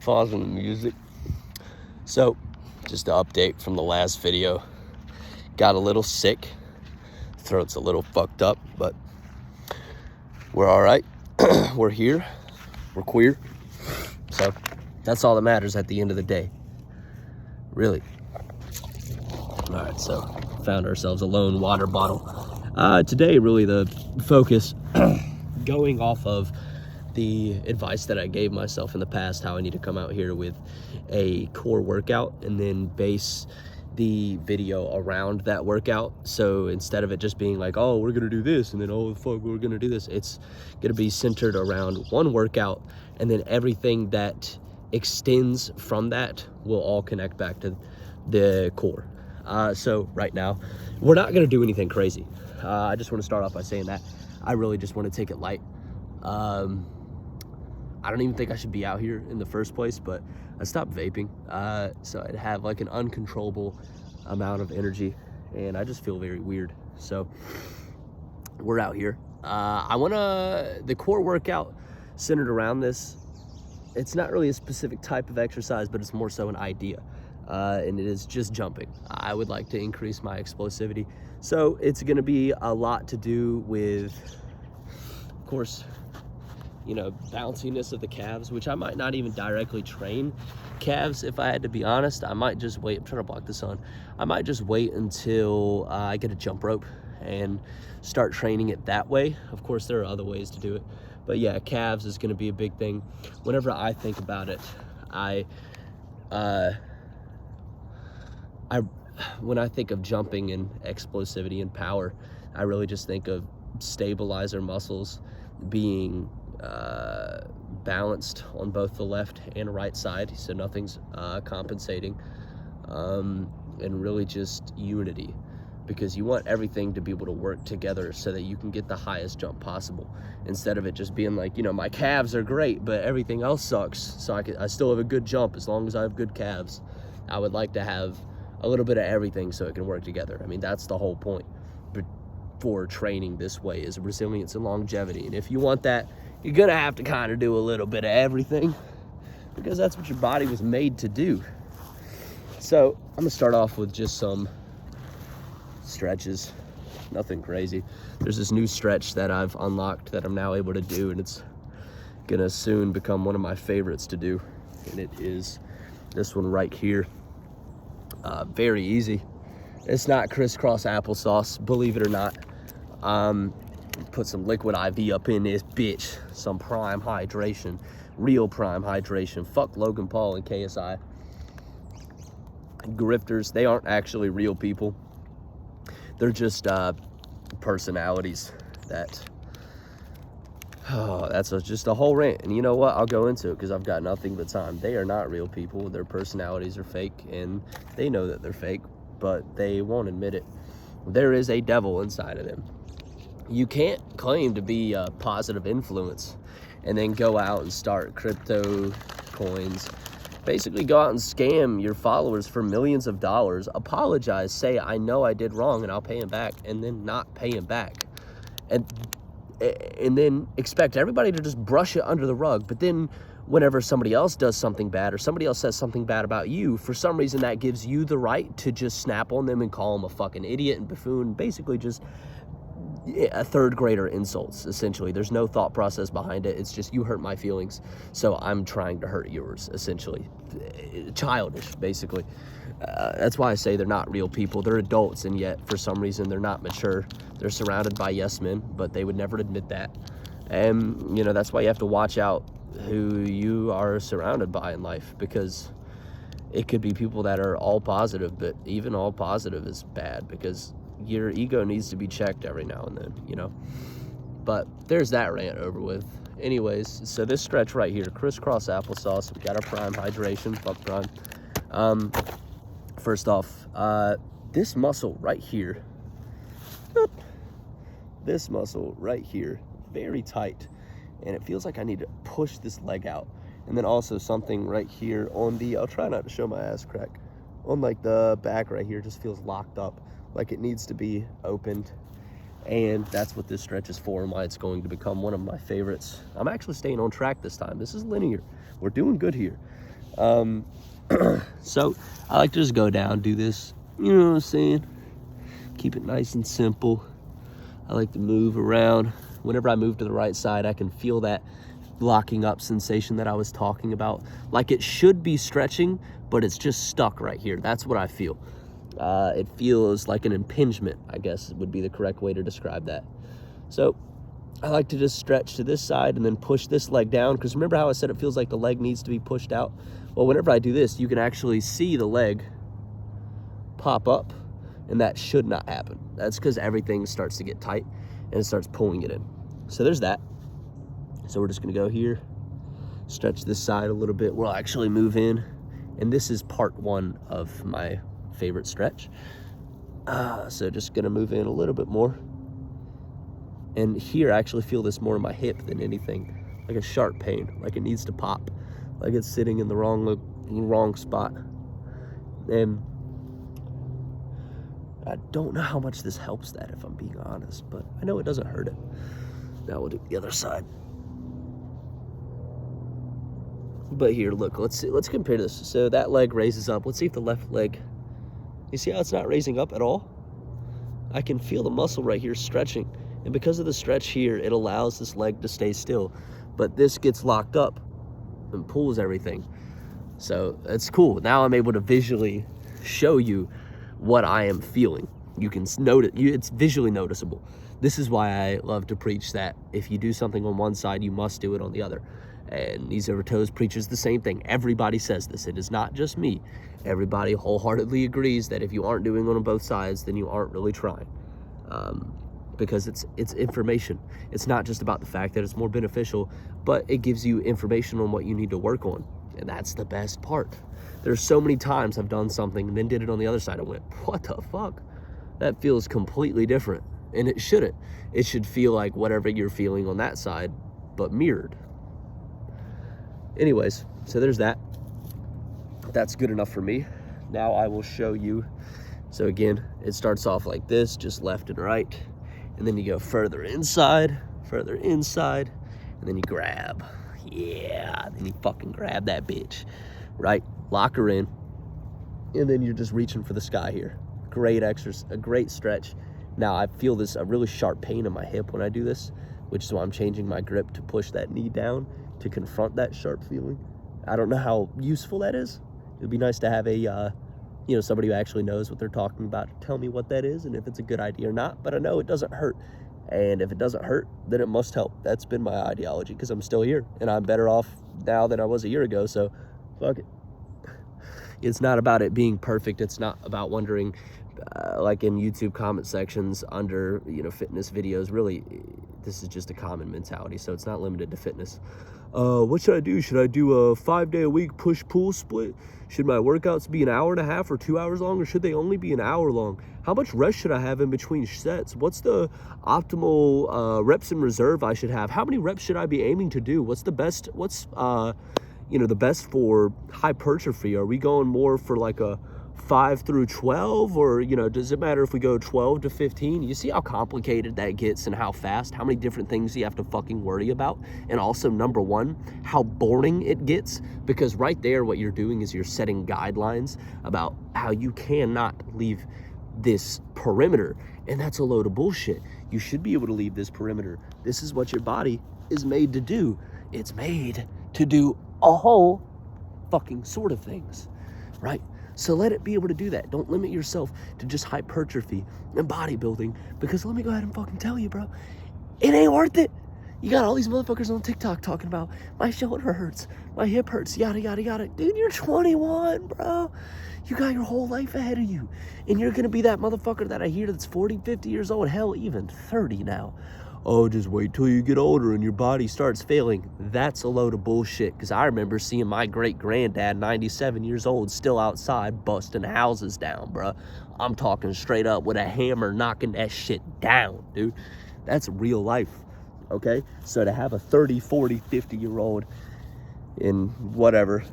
Pausing the music. So, just an update from the last video. Got a little sick. Throat's a little fucked up, but we're all right. We're here. We're queer. So, that's all that matters at the end of the day. Really. All right, so found ourselves a lone water bottle. Today, really the focus going off of the advice that I gave myself in the past, how I need to come out here with a core workout and then base the video around that workout. So instead of it just being like, oh, we're gonna do this, and then, oh, fuck, we're gonna do this, it's gonna be centered around one workout, and then everything that extends from that will all connect back to the core. So right now, we're not gonna do anything crazy. I just wanna start off by saying that I really just wanna take it light. I don't even think I should be out here in the first place, but I stopped vaping. So I'd have like an uncontrollable amount of energy, and I just feel very weird. So we're out here. The core workout centered around this. It's not really a specific type of exercise, but it's more so an idea. And it is just jumping. I would like to increase my explosivity. So it's gonna be a lot to do with, of course, you know, bounciness of the calves, which I might not even directly train calves. If I had to be honest, I might just wait. I'm trying to block the sun. I might just wait until I get a jump rope and start training it that way. Of course, there are other ways to do it, but yeah, calves is going to be a big thing. Whenever I think about it, when I think of jumping and explosivity and power, I really just think of stabilizer muscles being balanced on both the left and right side, so nothing's compensating, and really just unity, because you want everything to be able to work together so that you can get the highest jump possible, instead of it just being like, you know, my calves are great but everything else sucks, so I still have a good jump as long as I have good calves. I would like to have a little bit of everything so it can work together. I mean, that's the whole point for training this way, is resilience and longevity. And if you want that, you're gonna have to kind of do a little bit of everything, because that's what your body was made to do. So I'm gonna start off with just some stretches, nothing crazy. There's this new stretch that I've unlocked that I'm now able to do, and it's gonna soon become one of my favorites to do, and it is this one right here. Very easy. It's not crisscross applesauce, believe it or not. Put some liquid IV up in this bitch. Some prime hydration, real prime hydration. Fuck Logan Paul and KSI. Grifters, they aren't actually real people. They're just personalities that, that's just a whole rant. And you know what? I'll go into it because I've got nothing but time. They are not real people. Their personalities are fake, and they know that they're fake, but they won't admit it. There is a devil inside of them. You can't claim to be a positive influence and then go out and start crypto coins. Basically go out and scam your followers for millions of dollars, apologize, say, I know I did wrong and I'll pay him back, and then not pay him back. And then expect everybody to just brush it under the rug. But then whenever somebody else does something bad, or somebody else says something bad about you, for some reason that gives you the right to just snap on them and call them a fucking idiot and buffoon. Basically just a third grader insults, essentially. There's no thought process behind it. It's just, you hurt my feelings, so I'm trying to hurt yours, essentially. Childish, basically. That's why I say they're not real people. They're adults, and yet for some reason they're not mature. They're surrounded by yes men, but they would never admit that. And you know, that's why you have to watch out who you are surrounded by in life, because it could be people that are all positive, but even all positive is bad, because your ego needs to be checked every now and then, you know. But there's that rant over with. Anyways, so this stretch right here, crisscross applesauce. We got our prime hydration, fuck prime. First off, this muscle right here, very tight, and it feels like I need to push this leg out. And then also something right here on the, I'll try not to show my ass crack, on like the back right here, just feels locked up, like it needs to be opened. And that's what this stretch is for, and why it's going to become one of my favorites. I'm actually staying on track this time. This is linear. We're doing good here. So I like to just go down, do this, you know what I'm saying? Keep it nice and simple. I like to move around. Whenever I move to the right side, I can feel that locking up sensation that I was talking about. Like it should be stretching, but it's just stuck right here. That's what I feel. It feels like an impingement, I guess would be the correct way to describe that. So I like to just stretch to this side and then push this leg down, because remember how I said it feels like the leg needs to be pushed out? Well, whenever I do this, you can actually see the leg pop up, and that should not happen. That's because everything starts to get tight and it starts pulling it in. So there's that. So we're just gonna go here, stretch this side a little bit. We'll actually move in, and this is part one of my favorite stretch. So just gonna move in a little bit more. And here I actually feel this more in my hip than anything, like a sharp pain, like it needs to pop, like it's sitting in the wrong spot. And I don't know how much this helps that, if I'm being honest, but I know it doesn't hurt it. Now we'll do the other side. But here, look, let's compare this. So that leg raises up. Let's see if the left leg, you see how it's not raising up at all? I can feel the muscle right here stretching. And because of the stretch here, it allows this leg to stay still. But this gets locked up and pulls everything. So it's cool. Now I'm able to visually show you what I am feeling. You can notice, it's visually noticeable. This is why I love to preach that if you do something on one side, you must do it on the other. And Knees Over Toes preaches the same thing. Everybody says this. It is not just me. Everybody wholeheartedly agrees that if you aren't doing it on both sides, then you aren't really trying. Because it's information. It's not just about the fact that it's more beneficial, but it gives you information on what you need to work on. And that's the best part. There's so many times I've done something and then did it on the other side and went, what the fuck? That feels completely different. And it shouldn't. It should feel like whatever you're feeling on that side, but mirrored. Anyways, so there's that. That's good enough for me. Now I will show you. So again, it starts off like this, just left and right. And then you go further inside, and then you grab. Yeah, then you fucking grab that bitch, right? Lock her in, and then you're just reaching for the sky here. Great exercise, a great stretch. Now I feel a really sharp pain in my hip when I do this, which is why I'm changing my grip to push that knee down to confront that sharp feeling. I don't know how useful that is. It'd be nice to have a, somebody who actually knows what they're talking about to tell me what that is and if it's a good idea or not. But I know it doesn't hurt. And if it doesn't hurt, then it must help. That's been my ideology, because I'm still here and I'm better off now than I was a year ago. So fuck it. It's not about it being perfect. It's not about wondering, like in YouTube comment sections under, fitness videos. Really, this is just a common mentality. So it's not limited to fitness. What should I do? Should I do a 5-day-a-week push-pull split? Should my workouts be an hour and a half or 2 hours long, or should they only be an hour long? How much rest should I have in between sets? What's the optimal reps in reserve I should have? How many reps should I be aiming to do? What's the best? What's the best for hypertrophy? Are we going more for like a 5 through 12, or does it matter if we go 12 to 15? You see how complicated that gets and how fast, how many different things you have to fucking worry about? And also, number one, how boring it gets, because right there what you're doing is you're setting guidelines about how you cannot leave this perimeter, and that's a load of bullshit. You should be able to leave this perimeter. This is what your body is made to do. It's made to do a whole fucking sort of things, right? So let it be able to do that. Don't limit yourself to just hypertrophy and bodybuilding, because let me go ahead and fucking tell you, bro, it ain't worth it. You got all these motherfuckers on TikTok talking about my shoulder hurts, my hip hurts, yada, yada, yada. Dude, you're 21, bro. You got your whole life ahead of you. And you're going to be that motherfucker that I hear that's 40, 50 years old, hell, even 30 now. Oh, just wait till you get older and your body starts failing. That's a load of bullshit, because I remember seeing my great-granddad, 97 years old, still outside busting houses down, bruh. I'm talking straight up with a hammer knocking that shit down, dude. That's real life, okay? So to have a 30, 40, 50-year-old in whatever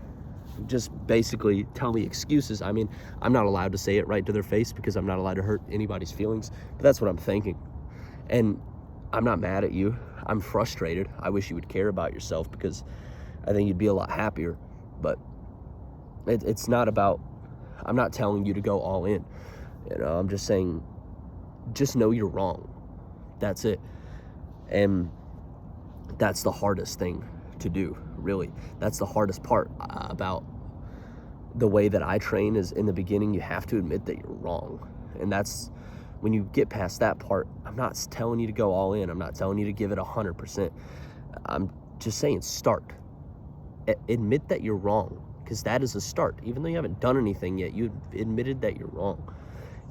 just basically tell me excuses, I mean, I'm not allowed to say it right to their face because I'm not allowed to hurt anybody's feelings, but that's what I'm thinking. And I'm not mad at you. I'm frustrated. I wish you would care about yourself, because I think you'd be a lot happier. But It's not about, I'm not telling you to go all in. I'm just saying, just know you're wrong. That's it. And that's the hardest thing to do, really. That's the hardest part about the way that I train is in the beginning, you have to admit that you're wrong. And that's when you get past that part, I'm not telling you to go all in. I'm not telling you to give it 100%. I'm just saying start. Admit that you're wrong, because that is a start. Even though you haven't done anything yet, you admitted that you're wrong.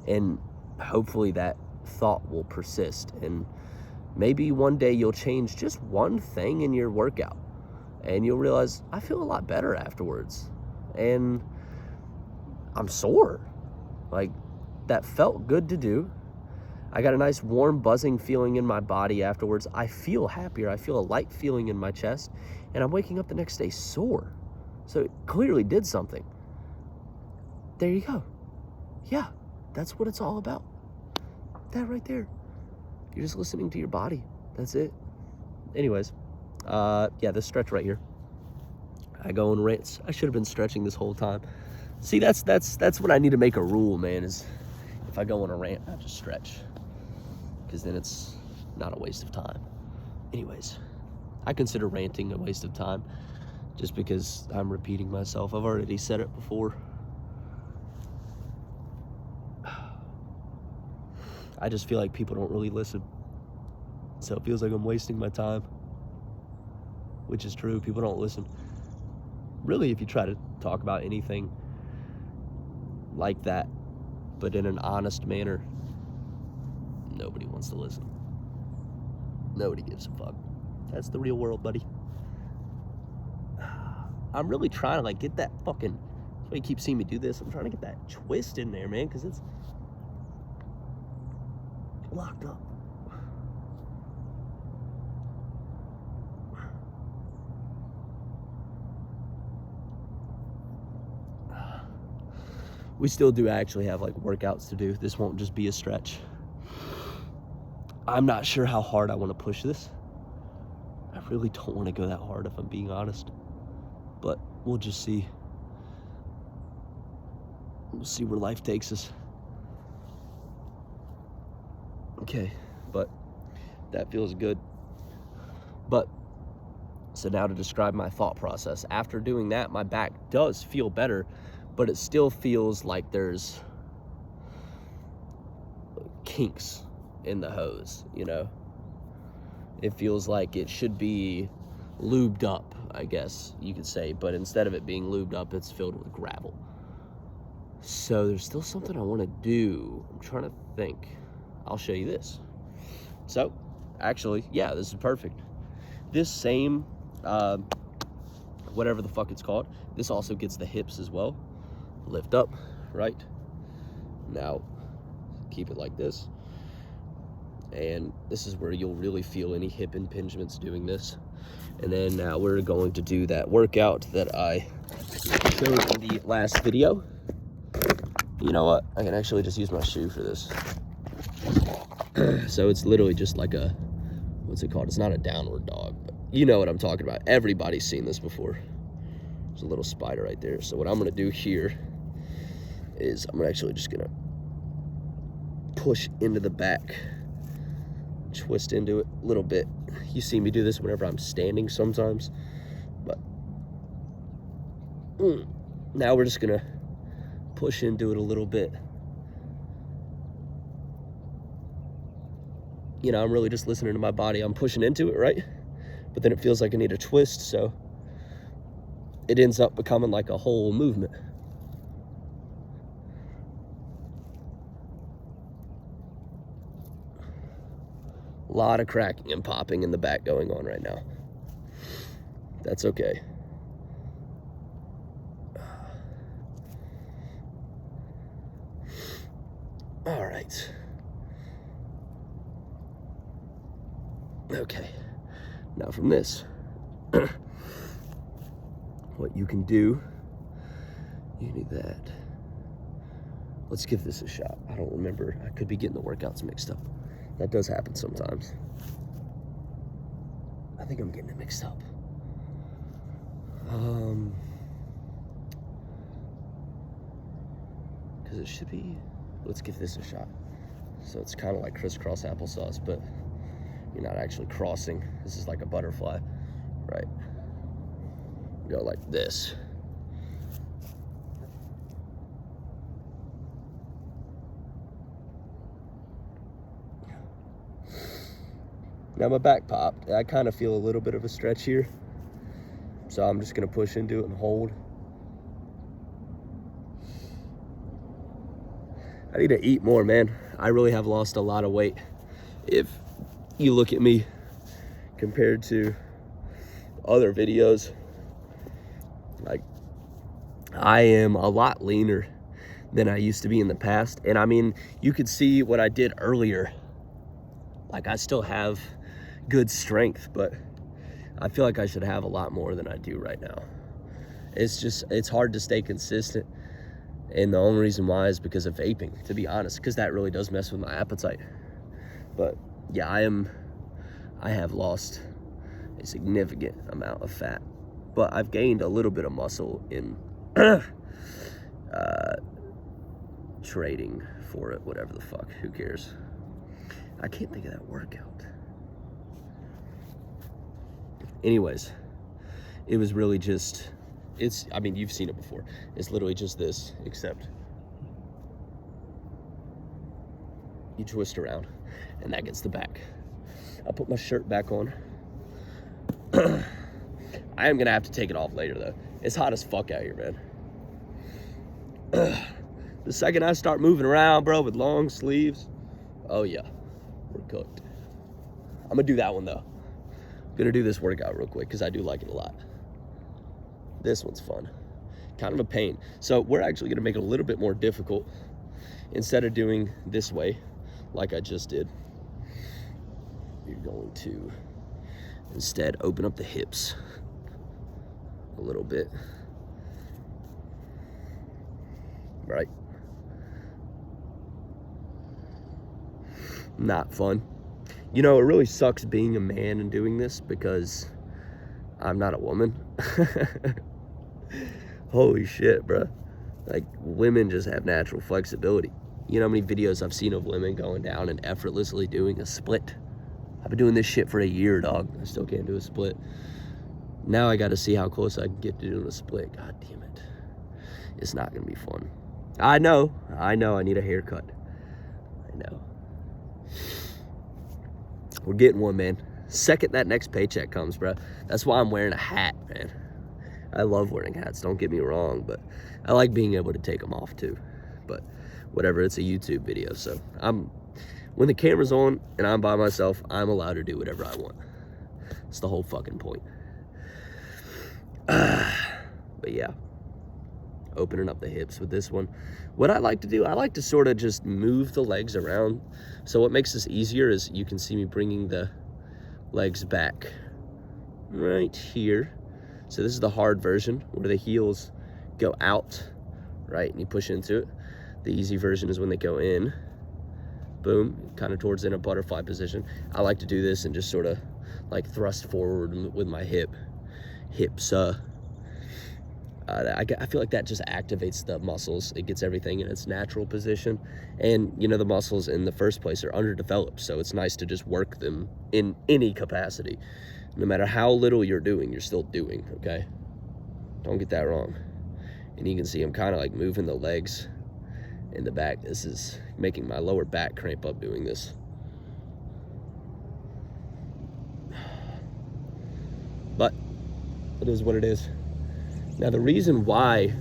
And hopefully that thought will persist. And maybe one day you'll change just one thing in your workout. And you'll realize, I feel a lot better afterwards. And I'm sore. Like, that felt good to do. I got a nice warm buzzing feeling in my body afterwards. I feel happier. I feel a light feeling in my chest. And I'm waking up the next day sore. So it clearly did something. There you go. Yeah, that's what it's all about. That right there. You're just listening to your body. That's it. Anyways, yeah, this stretch right here. I go and rant. I should have been stretching this whole time. See, that's what I need to make a rule, man, is if I go on a rant, I just stretch. Because then it's not a waste of time. Anyways, I consider ranting a waste of time just because I'm repeating myself. I've already said it before. I just feel like people don't really listen. So it feels like I'm wasting my time. Which is true, people don't listen. Really, if you try to talk about anything like that, but in an honest manner, nobody wants to listen. Nobody gives a fuck. That's the real world, buddy. I'm really trying to get that fucking, that's why you keep seeing me do this. I'm trying to get that twist in there, man, because it's locked up. We still do actually have workouts to do. This won't just be a stretch. I'm not sure how hard I want to push this. I really don't want to go that hard if I'm being honest. But we'll just see. We'll see where life takes us. Okay, but that feels good. But, so now to describe my thought process. After doing that, my back does feel better, but it still feels like there's kinks in the hose, It feels like it should be lubed up, I guess you could say, but instead of it being lubed up, it's filled with gravel. So there's still something I want to do. I'm trying to think. I'll show you this. So, actually, yeah, this is perfect. This same, whatever the fuck it's called, this also gets the hips as well. Lift up, right? Now, keep it like this. And this is where you'll really feel any hip impingements doing this. And then now we're going to do that workout that I showed in the last video. You know what? I can actually just use my shoe for this. So it's literally just like a, what's it called? It's not a downward dog, but you know what I'm talking about. Everybody's seen this before. There's a little spider right there. So what I'm gonna do here is I'm actually just gonna push into the back, twist into it a little bit. You see me do this whenever I'm standing sometimes, but now we're just gonna push into it a little bit. I'm really just listening to my body. I'm pushing into it, right? But then it feels like I need a twist, so it ends up becoming like a whole movement. A lot of cracking and popping in the back going on right now. That's okay. All right. Okay. Now from this, what you can do, you need that. Let's give this a shot. I don't remember. I could be getting the workouts mixed up. That does happen sometimes. I think I'm getting it mixed up. because it should be, let's give this a shot. So it's kind of like crisscross applesauce, but you're not actually crossing. This is like a butterfly, right? Go like this. Now my back popped. I kind of feel a little bit of a stretch here. So I'm just gonna push into it and hold. I need to eat more, man. I really have lost a lot of weight. If you look at me compared to other videos, like, I am a lot leaner than I used to be in the past. And I mean, you could see what I did earlier. Like, I still have good strength, but I feel like I should have a lot more than I do right now. It's hard to stay consistent. And the only reason why is because of vaping, to be honest, because that really does mess with my appetite. But yeah, I have lost a significant amount of fat, but I've gained a little bit of muscle in trading for it, whatever the fuck, who cares? I can't think of that workout. Anyways, it was really just, I mean, you've seen it before. It's literally just this, except you twist around and that gets the back. I'll put my shirt back on. I am gonna have to take it off later though. It's hot as fuck out here, man. The second I start moving around, bro, with long sleeves, oh yeah, we're cooked. I'm gonna do that one though. I'm gonna do this workout real quick because I do like it a lot. This one's fun, kind of a pain. So we're actually gonna make it a little bit more difficult. Instead of doing this way, like I just did, you're going to instead open up the hips a little bit, right? Not fun. You know, it really sucks being a man and doing this because I'm not a woman. Holy shit, bro. Like, women just have natural flexibility. You know how many videos I've seen of women going down and effortlessly doing a split? I've been doing this shit for a year, dog. I still can't do a split. Now I got to see how close I can get to doing a split. God damn it. It's not going to be fun. I know. I need a haircut. I know. We're getting one, man. Second that next paycheck comes, bro. That's why I'm wearing a hat, man. I love wearing hats, don't get me wrong, but I like being able to take them off too. But whatever, it's a YouTube video, so when the camera's on and I'm by myself, I'm allowed to do whatever I want. It's the whole fucking point. But yeah, opening up the hips with this one. What I like to do, I like to sort of just move the legs around. So what makes this easier is you can see me bringing the legs back right here. So this is the hard version where the heels go out, right? And you push into it. The easy version is when they go in, boom, kind of towards in a butterfly position. I like to do this and just sort of like thrust forward with my hips. I feel like that just activates the muscles. It gets everything in its natural position. And, you know, the muscles in the first place are underdeveloped, so it's nice to just work them in any capacity. No matter how little you're doing, you're still doing, okay? Don't get that wrong. And you can see I'm kind of like moving the legs in the back. This is making my lower back cramp up doing this. But it is what it is. Now, the reason why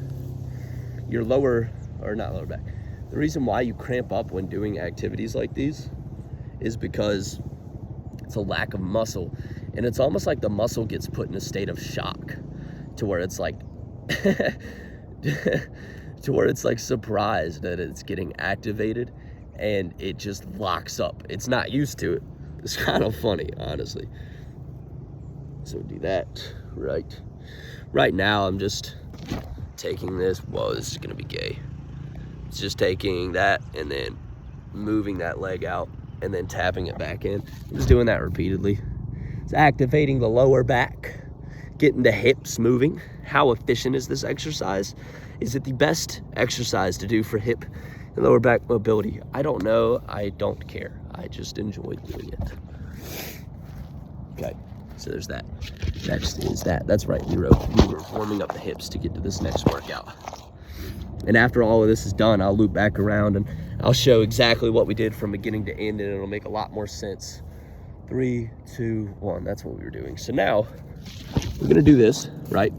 your the reason why you cramp up when doing activities like these is because it's a lack of muscle. And it's almost like the muscle gets put in a state of shock to where it's like, surprised that it's getting activated and it just locks up. It's not used to it. It's kind of funny, honestly. So do that, right? Right now, I'm just taking this. Whoa, this is gonna be gay. It's just taking that and then moving that leg out and then tapping it back in. I'm just doing that repeatedly. It's activating the lower back. getting the hips moving. How efficient is this exercise? Is it the best exercise to do for hip and lower back mobility? I don't know. I don't care. I just enjoy doing it. Okay, so there's that. Next is that. That's right, we were warming up the hips to get to this next workout. And after all of this is done, I'll loop back around and I'll show exactly what we did from beginning to end, and it'll make a lot more sense. 3, 2, 1, that's what we were doing. So now, we're gonna do this, right?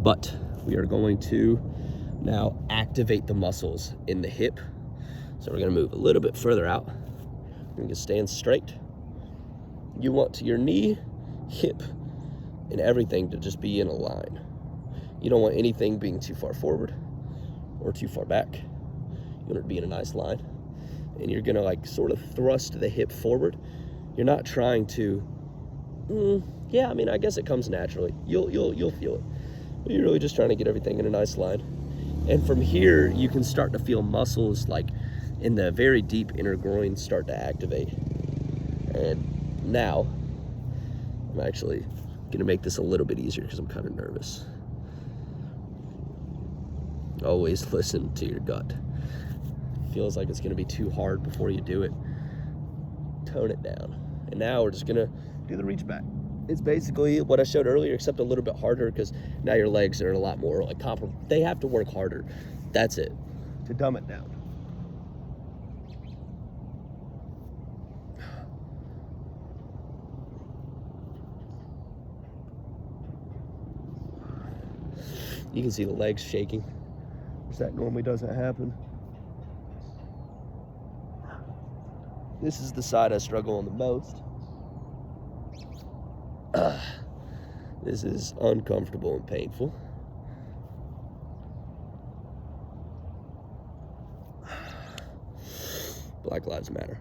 But we are going to now activate the muscles in the hip. So we're gonna move a little bit further out. We're gonna stand straight. You want your knee, hip, and everything to just be in a line. You don't want anything being too far forward or too far back. You want it to be in a nice line. And you're gonna like sort of thrust the hip forward. You're not trying to, yeah, I mean, I guess it comes naturally. You'll feel it. But you're really just trying to get everything in a nice line. And from here, you can start to feel muscles like in the very deep inner groin start to activate. And now, I'm actually gonna make this a little bit easier because I'm kind of nervous. Always listen to your gut. Feels like it's gonna be too hard before you do it. Tone it down. And now we're just gonna do the reach back. It's basically what I showed earlier, except a little bit harder because now your legs are a lot more like comparable. They have to work harder. That's it. To dumb it down. You can see the legs shaking, which that normally doesn't happen. This is the side I struggle on the most. This is uncomfortable and painful. Black Lives Matter.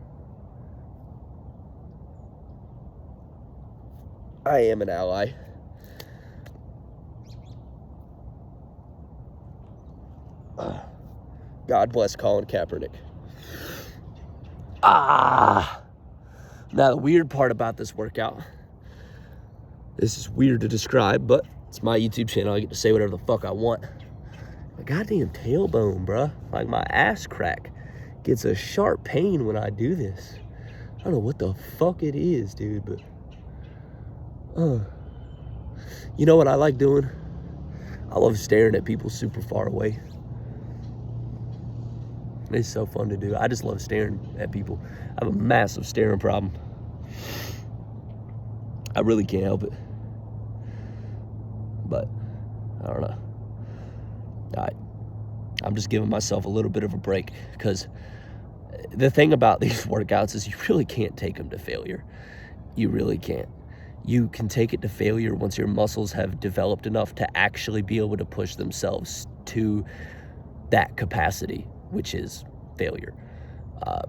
I am an ally. God bless Colin Kaepernick. Now the weird part about this workout, this is weird to describe, but it's my YouTube channel. I get to say whatever the fuck I want. My goddamn tailbone, bruh. Like my ass crack gets a sharp pain when I do this. I don't know what the fuck it is, dude, but you know what I like doing? I love staring at people super far away. It's so fun to do. I just love staring at people. I have a massive staring problem. I really can't help it. But, I don't know. I'm just giving myself a little bit of a break because the thing about these workouts is you really can't take them to failure. You really can't. You can take it to failure once your muscles have developed enough to actually be able to push themselves to that capacity, which is failure.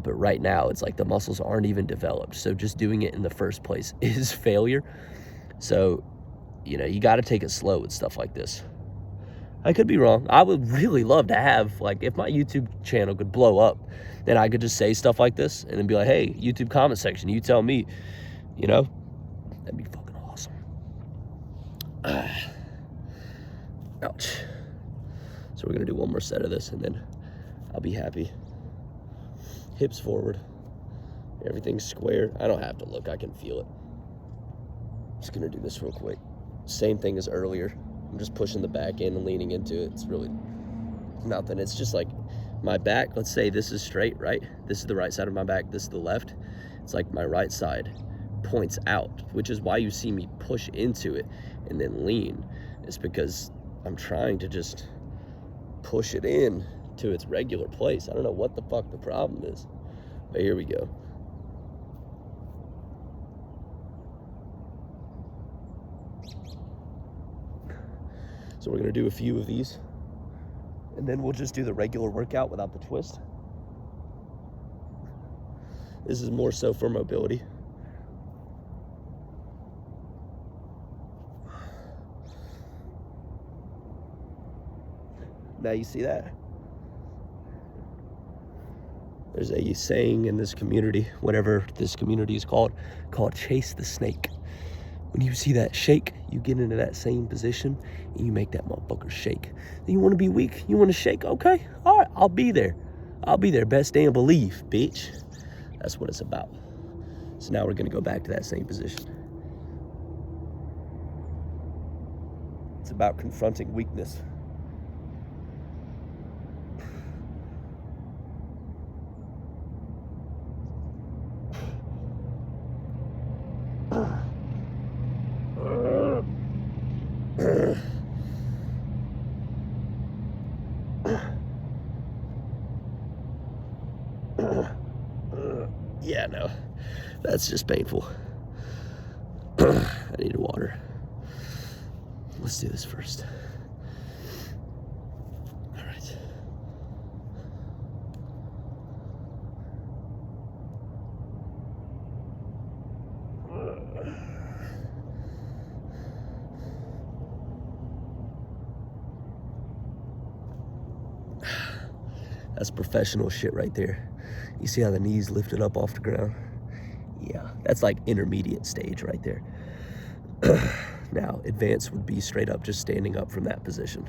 But right now, it's like the muscles aren't even developed. So just doing it in the first place is failure. So, you know, you got to take it slow with stuff like this. I could be wrong. I would really love to have, like, if my YouTube channel could blow up, then I could just say stuff like this and then be like, hey, YouTube comment section, you tell me, you know? That'd be fucking awesome. Ouch. So we're going to do one more set of this and then I'll be happy. Hips forward. Everything's square. I don't have to look. I can feel it. Just going to do this real quick. Same thing as earlier. I'm just pushing the back in and leaning into it. It's really nothing. It's just like my back. Let's say this is straight, right? This is the right side of my back. This is the left. It's like my right side points out, which is why you see me push into it and then lean. It's because I'm trying to just push it in to its regular place. I don't know what the fuck the problem is, but here we go. So we're gonna do a few of these and then we'll just do the regular workout without the twist. This is more so for mobility. Now you see that? There's a saying in this community, whatever this community is called chase the snake. When you see that shake, you get into that same position and you make that motherfucker shake. You want to be weak? You want to shake? Okay, all right, I'll be there. I'll be there. Best damn believe, bitch. That's what it's about. So now we're going to go back to that same position. It's about confronting weakness. Yeah, no, that's just painful. I need water. Let's do this first. All right. That's professional shit right there. You see how the knees lifted up off the ground? Yeah, that's like intermediate stage right there. Now, advanced would be straight up just standing up from that position.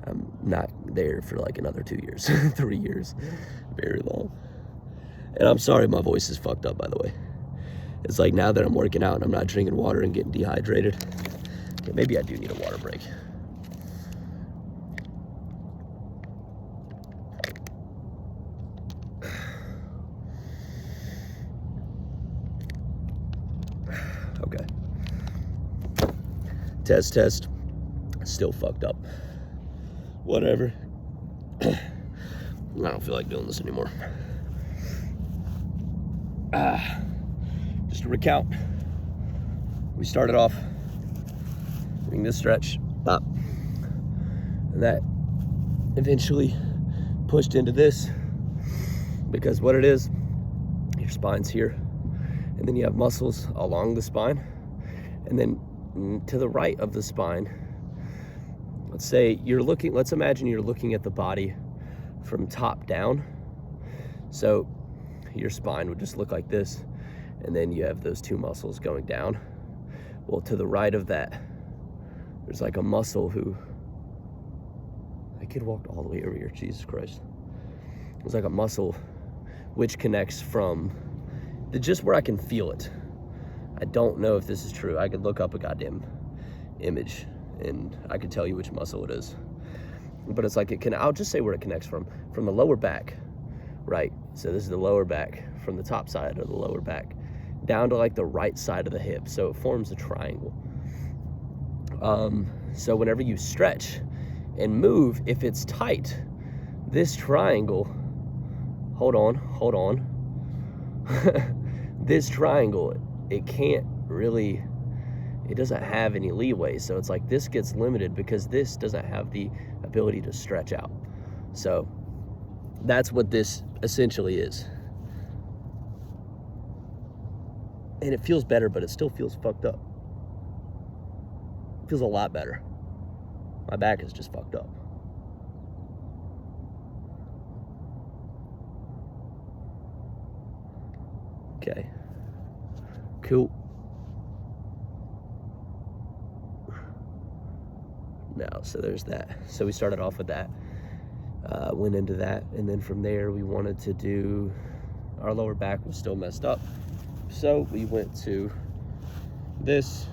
I'm not there for like another 2 years, 3 years, very long. And I'm sorry my voice is fucked up, by the way. It's like now that I'm working out and I'm not drinking water and getting dehydrated, maybe I do need a water break. Okay. Test. Still fucked up. Whatever. I don't feel like doing this anymore. Just to recount, we started off doing this stretch, up, and that eventually pushed into this, because what it is, your spine's here, and then you have muscles along the spine, and then to the right of the spine, let's imagine you're looking at the body from top down. So your spine would just look like this, and then you have those two muscles going down. Well, to the right of that, there's like a muscle that kid walked all the way over here, Jesus Christ. There's like a muscle which connects from just where I can feel it. I don't know if this is true. I could look up a goddamn image and I could tell you which muscle it is. But it's like I'll just say where it connects from the lower back, right? So this is the lower back, from the top side of the lower back, down to like the right side of the hip. So it forms a triangle. So whenever you stretch and move, if it's tight, this triangle, hold on. This triangle, it doesn't have any leeway. So it's like this gets limited because this doesn't have the ability to stretch out. So that's what this essentially is. And it feels better, but it still feels fucked up. It feels a lot better. My back is just fucked up. Okay. Cool. Now, so there's that. So we started off with that, went into that, and then from there we wanted to do, our lower back was still messed up. So we went to this,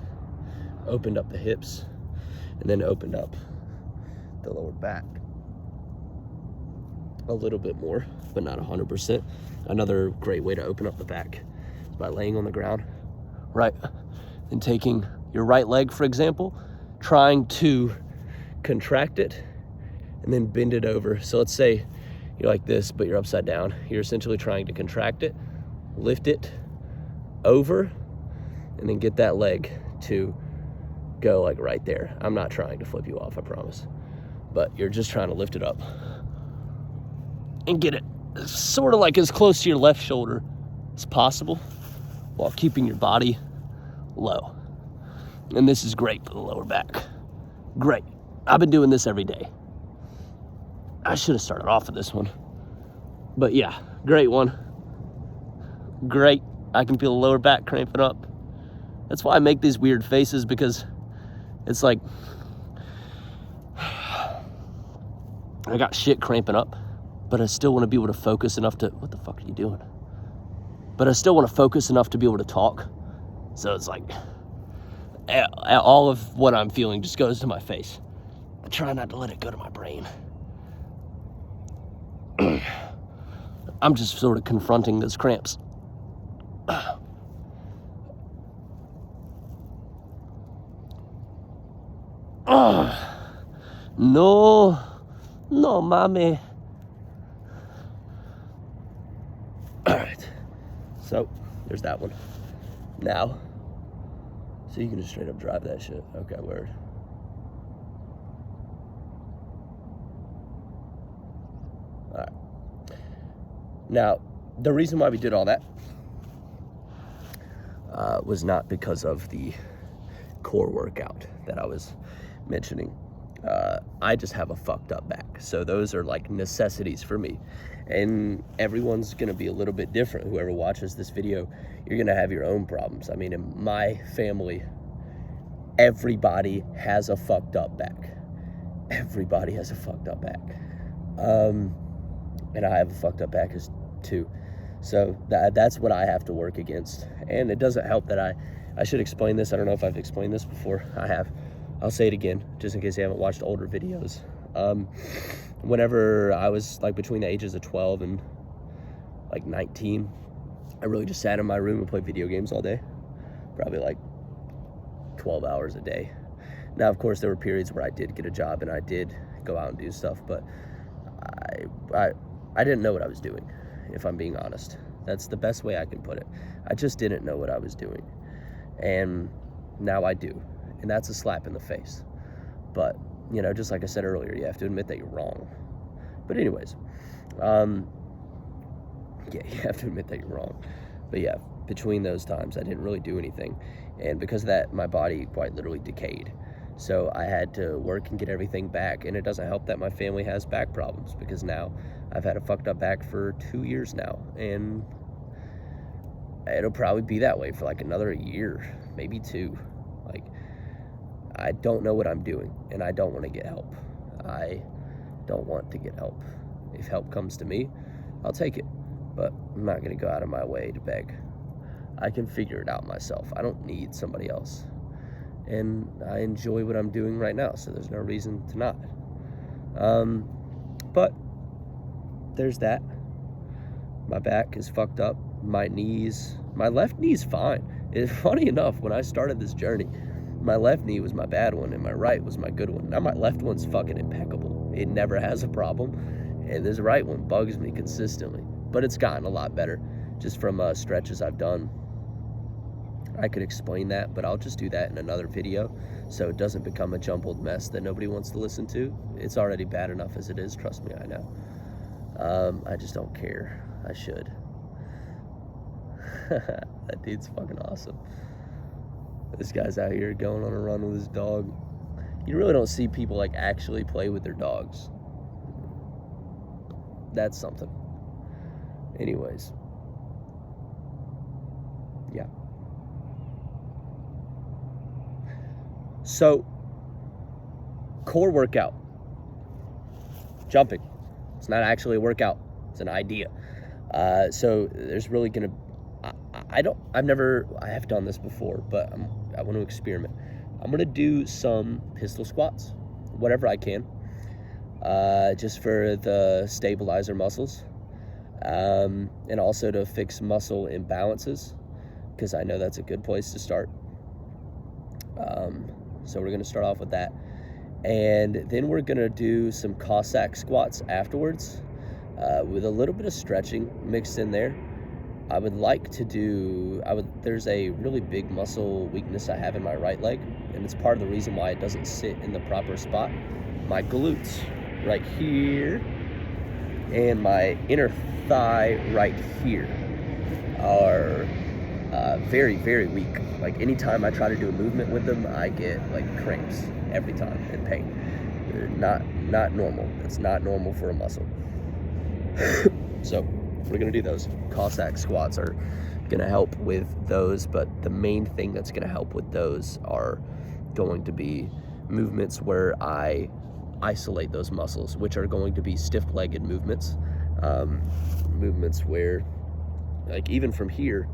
opened up the hips, and then opened up the lower back a little bit more, but not 100%. Another great way to open up the back is by laying on the ground, right? And taking your right leg, for example, trying to contract it and then bend it over. So let's say you're like this, but you're upside down. You're essentially trying to contract it, lift it over, and then get that leg to go like right there. I'm not trying to flip you off, I promise. But you're just trying to lift it up and get it sort of like as close to your left shoulder as possible while keeping your body low. And this is great for the lower back. Great. I've been doing this every day. I should have started off with this one. But yeah, great one. Great. I can feel the lower back cramping up. That's why I make these weird faces, because it's like I got shit cramping up, but I still want to be able to focus enough to, what the fuck are you doing? But I still want to focus enough to be able to talk. So it's like all of what I'm feeling just goes to my face. I try not to let it go to my brain. I'm just sort of confronting those cramps. No, mommy. All right, so there's that one. Now, so you can just straight up drive that shit. Okay, word. All right. Now, the reason why we did all that was not because of the core workout that I was mentioning. I just have a fucked up back. So those are like necessities for me. And everyone's gonna be a little bit different. Whoever watches this video, you're gonna have your own problems. I mean, in my family, everybody has a fucked up back. Everybody has a fucked up back. And I have a fucked up back too. So that's what I have to work against. And it doesn't help that I should explain this. I don't know if I've explained this before. I have. I'll say it again, just in case you haven't watched older videos. Whenever I was like between the ages of 12 and like 19, I really just sat in my room and played video games all day. Probably like 12 hours a day. Now, of course, there were periods where I did get a job and I did go out and do stuff, but I didn't know what I was doing, if I'm being honest. That's the best way I can put it. I just didn't know what I was doing. And now I do. And that's a slap in the face. But, you know, just like I said earlier, you have to admit that you're wrong. But anyways, yeah, you have to admit that you're wrong. But yeah, between those times, I didn't really do anything. And because of that, my body quite literally decayed. So I had to work and get everything back. And it doesn't help that my family has back problems, because now I've had a fucked up back for 2 years now. And it'll probably be that way for like another year, maybe 2. Like, I don't know what I'm doing, and I don't want to get help. I don't want to get help. If help comes to me, I'll take it, but I'm not going to go out of my way to beg. I can figure it out myself. I don't need somebody else, and I enjoy what I'm doing right now, so there's no reason to not. But there's that. My back is fucked up. My left knee's fine. It's funny enough, when I started this journey, my left knee was my bad one and my right was my good one. Now my left one's fucking impeccable. It never has a problem. And this right one bugs me consistently. But it's gotten a lot better just from stretches I've done. I could explain that, but I'll just do that in another video so it doesn't become a jumbled mess that nobody wants to listen to. It's already bad enough as it is, trust me, I know. I just don't care. I should. That dude's fucking awesome. This guy's out here going on a run with his dog. You really don't see people like actually play with their dogs. That's something. Anyways. Yeah. So, core workout. Jumping. It's not actually a workout. It's an idea. So there's really gonna, I have done this before, but I want to experiment. I'm gonna do some pistol squats, whatever I can, just for the stabilizer muscles, and also to fix muscle imbalances, because I know that's a good place to start. So we're gonna start off with that, and then we're gonna do some Cossack squats afterwards, with a little bit of stretching mixed in there. I would like to do, there's a really big muscle weakness I have in my right leg, and it's part of the reason why it doesn't sit in the proper spot. My glutes right here and my inner thigh right here are very, very weak. Like anytime I try to do a movement with them, I get like cramps every time and pain. They're not normal. It's not normal for a muscle. So we're gonna do those. Cossack squats are going to help with those, but the main thing that's going to help with those are going to be movements where I isolate those muscles, which are going to be stiff-legged movements, movements where, like, even from here,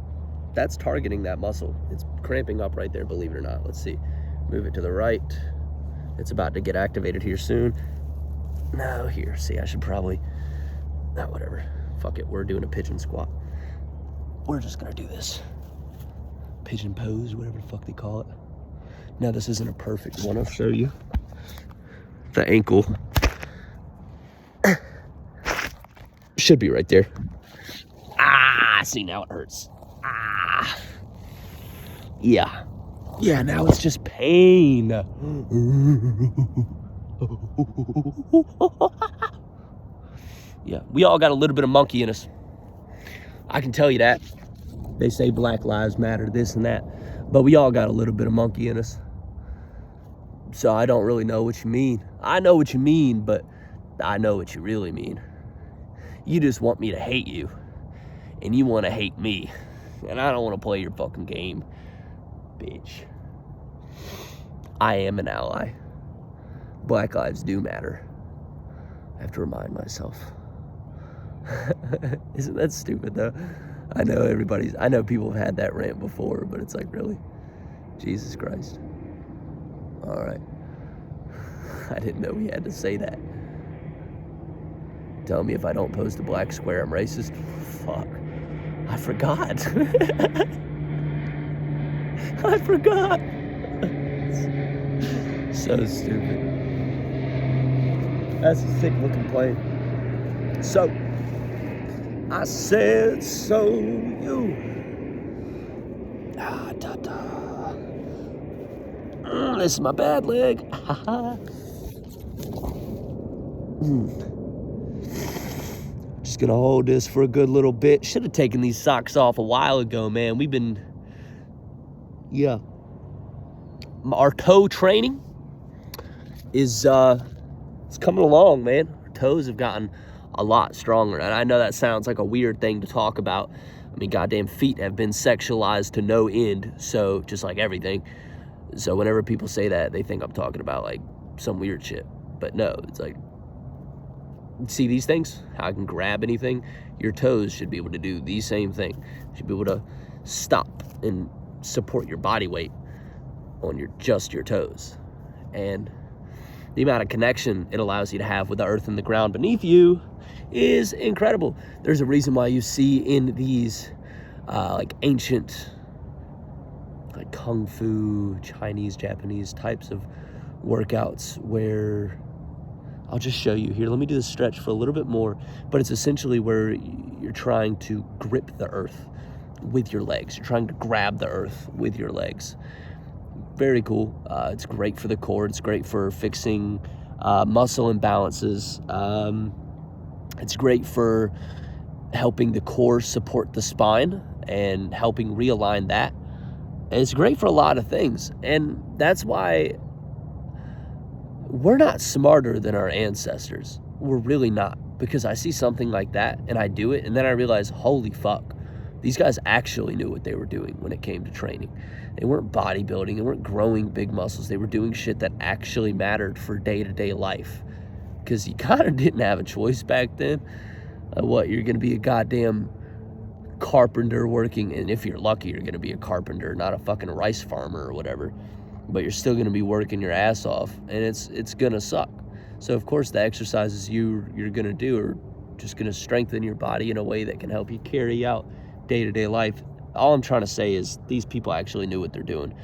that's targeting that muscle. It's cramping up right there, believe it or not. Let's see. Move it to the right. It's about to get activated here soon. No, here. See, I should probably... No, whatever. Fuck it. We're doing a pigeon squat. We're just going to do this. Pigeon pose, whatever the fuck they call it. Now, this isn't a perfect one. I'll show you. The ankle should be right there. Ah, see, now it hurts. Ah. Yeah. Yeah, now it's just pain. Yeah, we all got a little bit of monkey in us. I can tell you that. They say Black Lives Matter, this and that, but we all got a little bit of monkey in us. So I don't really know what you mean. I know what you mean, but I know what you really mean. You just want me to hate you, and you want to hate me, and I don't want to play your fucking game, bitch. I am an ally. Black lives do matter. I have to remind myself. Isn't that stupid, though? I know people have had that rant before, but it's like, really? Jesus Christ. All right. I didn't know we had to say that. Tell me if I don't post a black square, I'm racist. Fuck. I forgot. I forgot. So stupid. That's a sick looking plane. So, I said so you. Ah, da da. This is my bad leg. Just gonna hold this for a good little bit. Should have taken these socks off a while ago, man. We've been, yeah. Our toe training is it's coming along, man. Our toes have gotten a lot stronger, and I know that sounds like a weird thing to talk about. I mean, goddamn, feet have been sexualized to no end, so just like everything. So whenever people say that, they think I'm talking about like some weird shit. But no, it's like, see these things? How I can grab anything? Your toes should be able to do the same thing. You should be able to stop and support your body weight on just your toes. And the amount of connection it allows you to have with the earth and the ground beneath you is incredible. There's a reason why you see in these like ancient, like kung fu, Chinese, Japanese types of workouts where, I'll just show you here. Let me do this stretch for a little bit more, but it's essentially where you're trying to grip the earth with your legs. You're trying to grab the earth with your legs. Very cool. It's great for the core. It's great for fixing muscle imbalances. It's great for helping the core support the spine and helping realign that. And it's great for a lot of things. And that's why we're not smarter than our ancestors. We're really not. Because I see something like that and I do it, and then I realize, holy fuck, these guys actually knew what they were doing when it came to training. They weren't bodybuilding, they weren't growing big muscles. They were doing shit that actually mattered for day-to-day life. Because you kind of didn't have a choice back then. You're going to be a goddamn carpenter working, and if you're lucky, you're going to be a carpenter, not a fucking rice farmer or whatever. But you're still going to be working your ass off, and it's going to suck. So, of course, the exercises you're going to do are just going to strengthen your body in a way that can help you carry out day-to-day life. All I'm trying to say is these people actually knew what they're doing.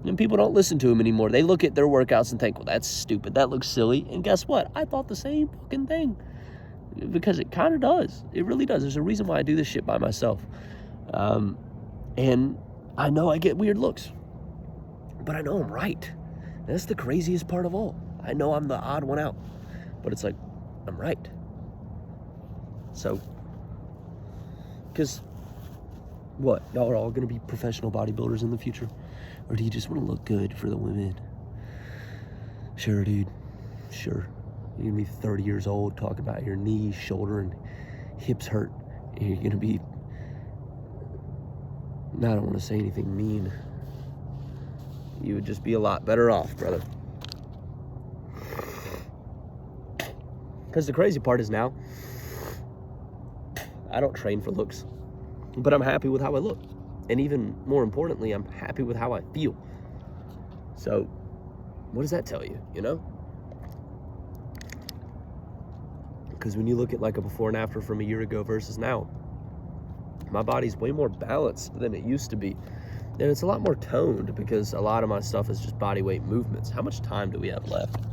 And people don't listen to them anymore. They look at their workouts and think, well, that's stupid. That looks silly. And guess what? I thought the same fucking thing. Because it kind of does. It really does. There's a reason why I do this shit by myself. And I know I get weird looks. But I know I'm right. That's the craziest part of all. I know I'm the odd one out. But it's like, I'm right. So, because what? Y'all are all going to be professional bodybuilders in the future? Or do you just want to look good for the women? Sure, dude. Sure. You're going to be 30 years old talking about your knees, shoulder, and hips hurt. And you're going to be And I don't want to say anything mean. You would just be a lot better off, brother. Because the crazy part is now, I don't train for looks, but I'm happy with how I look. And even more importantly, I'm happy with how I feel. So what does that tell you, you know? Because when you look at like a before and after from a year ago versus now, my body's way more balanced than it used to be. And it's a lot more toned because a lot of my stuff is just body weight movements. How much time do we have left?